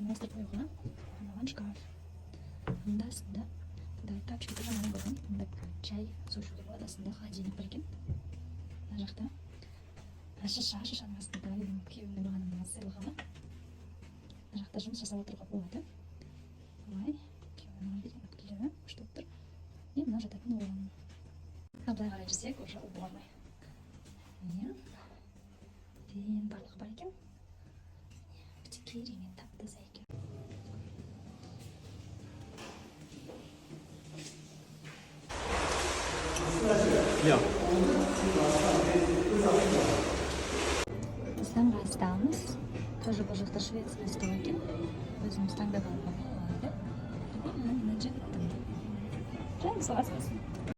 монстр қойылған мынаған шкаф. Мында астында тапочки тоже мына болған. Мында чай су ішуге болады. Астында холодильник бар екен. Мына жақта шишаның астында күйеуімнің маған сыйлағаны. Мына жақта жұмыс жасап отыруға болады. Былай күйеуім маған берген өткілдері күшті болып тұр. И мына жататын орын. Былай қарай жүрсек, уже уборный. Дейін барлығы бар екен. Өте керемет тап-таза екен. Астамға астамыз. Тоже бұл жақта шведский стол екен. Өзіміз таңдап алуға болады. Мына жігіттің. Жай мысалға